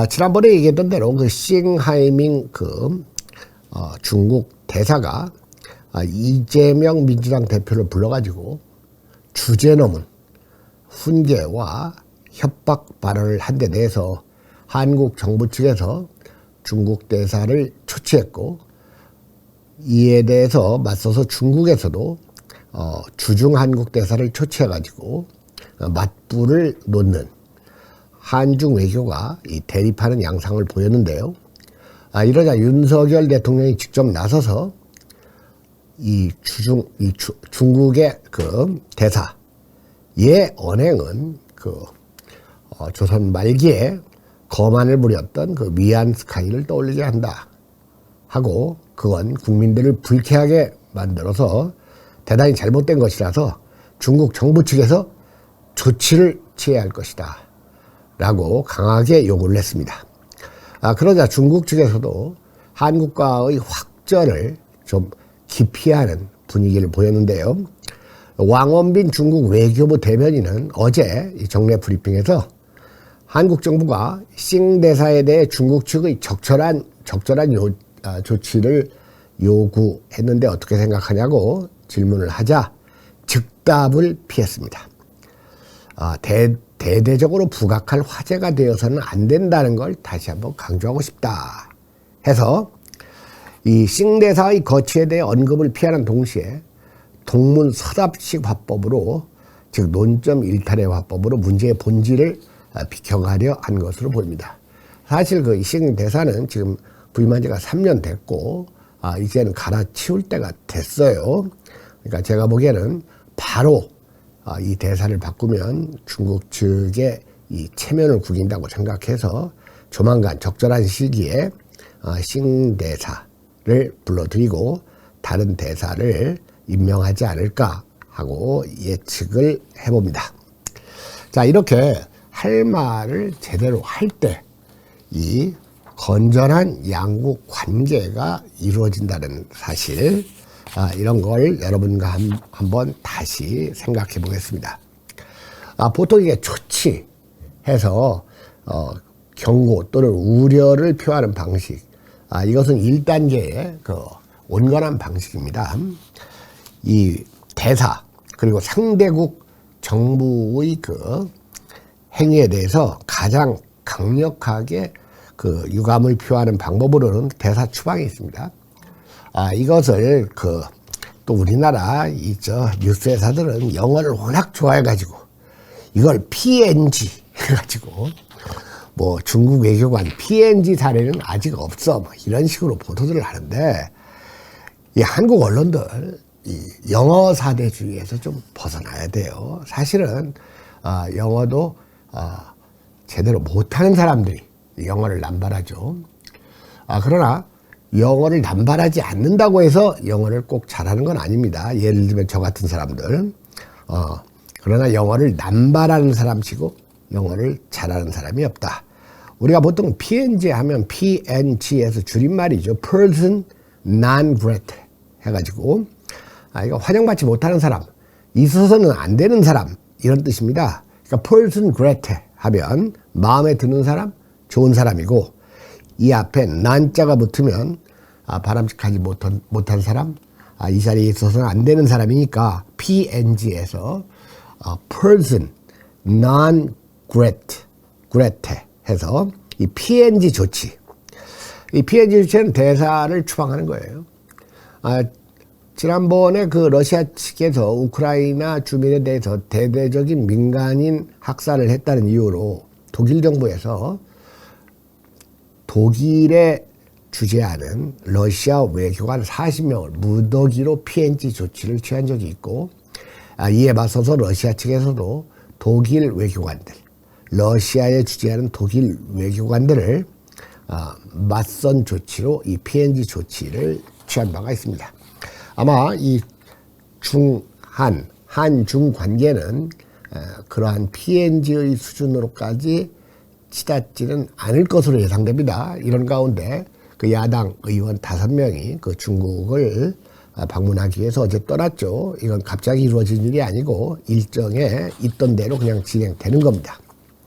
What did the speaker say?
지난번에 얘기했던 대로 그 싱하이밍 중국 대사가 이재명 민주당 대표를 불러가지고 주제 넘은 훈계와 협박 발언을 한 데 대해서 한국 정부 측에서 중국 대사를 초치했고, 이에 대해서 맞서서 중국에서도 주중 한국 대사를 초치해가지고 맞불을 놓는 한중 외교가 이 대립하는 양상을 보였는데요. 이러자 윤석열 대통령이 직접 나서서 중국의 그 대사의 언행은 조선 말기에 거만을 부렸던 그 위안 스카이를 떠올리게 한다 하고, 그건 국민들을 불쾌하게 만들어서 대단히 잘못된 것이라서 중국 정부 측에서 조치를 취해야 할 것이다 라고 강하게 요구를 했습니다. 그러자 중국 측에서도 한국과의 확전을 좀 기피하는 분위기를 보였는데요. 왕원빈 중국 외교부 대변인은 어제 정례 브리핑에서 한국 정부가 싱 대사에 대해 중국 측의 적절한 조치를 요구했는데 어떻게 생각하냐고 질문을 하자 즉답을 피했습니다. 대대적으로 부각할 화제가 되어서는 안 된다는 걸 다시 한번 강조하고 싶다 해서 이 싱 대사의 거취에 대해 언급을 피하는 동시에 동문서답식 화법으로, 즉 논점 일탈의 화법으로 문제의 본질을 비켜가려 한 것으로 보입니다. 사실 그 싱 대사는 지금 부임한 지가 3년 됐고 이제는 갈아치울 때가 됐어요. 그러니까 제가 보기에는 바로 이 대사를 바꾸면 중국 측의 이 체면을 구긴다고 생각해서 조만간 적절한 시기에 싱 대사를 불러들이고 다른 대사를 임명하지 않을까 하고 예측을 해봅니다. 자, 이렇게 할 말을 제대로 할 때 이 건전한 양국 관계가 이루어진다는 사실, 이런 걸 여러분과 한번 다시 생각해 보겠습니다. 보통 이게 조치해서 경고 또는 우려를 표하는 방식, 이것은 1단계의 온건한 방식입니다. 이 대사 그리고 상대국 정부의 행위에 대해서 가장 강력하게 유감을 표하는 방법으로는 대사 추방이 있습니다. 이것을 또 우리나라 뉴스 회사들은 영어를 워낙 좋아해가지고 이걸 PNG 해가지고 뭐 중국 외교관 PNG 사례는 아직 없어 이런 식으로 보도들을 하는데, 이 한국 언론들 이 영어 사대주의에서 좀 벗어나야 돼요. 사실은 영어도 제대로 못하는 사람들이 영어를 남발하죠. 그러나 영어를 남발하지 않는다고 해서 영어를 꼭 잘하는 건 아닙니다. 예를 들면 저 같은 사람들. 그러나 영어를 남발하는 사람치고 영어를 잘하는 사람이 없다. 우리가 보통 PNG 하면 PNG에서 줄임말이죠. Person Non-Grate 해가지고 이거 환영받지 못하는 사람, 있어서는 안 되는 사람, 이런 뜻입니다. 그러니까 Person Grate 하면 마음에 드는 사람, 좋은 사람이고, 이 앞에 난자가 붙으면 바람직하지 못한 사람, 이 자리에 있어서는 안 되는 사람이니까 PNG에서 person non-grate 해서 이 PNG 조치, 이 PNG 조치는 대사를 추방하는 거예요. 지난번에 러시아 측에서 우크라이나 주민에 대해서 대대적인 민간인 학살을 했다는 이유로 독일 정부에서 독일에 주재하는 러시아 외교관 40명을 무더기로 PNG 조치를 취한 적이 있고, 이에 맞서서 러시아 측에서도 독일 외교관들, 러시아에 주재하는 독일 외교관들을 맞선 조치로 이 PNG 조치를 취한 바가 있습니다. 아마 이 한중 관계는 그러한 PNG의 수준으로까지 치닫지는 않을 것으로 예상됩니다. 이런 가운데 야당 의원 5명이 중국을 방문하기 위해서 어제 떠났죠. 이건 갑자기 이루어진 일이 아니고 일정에 있던 대로 그냥 진행되는 겁니다.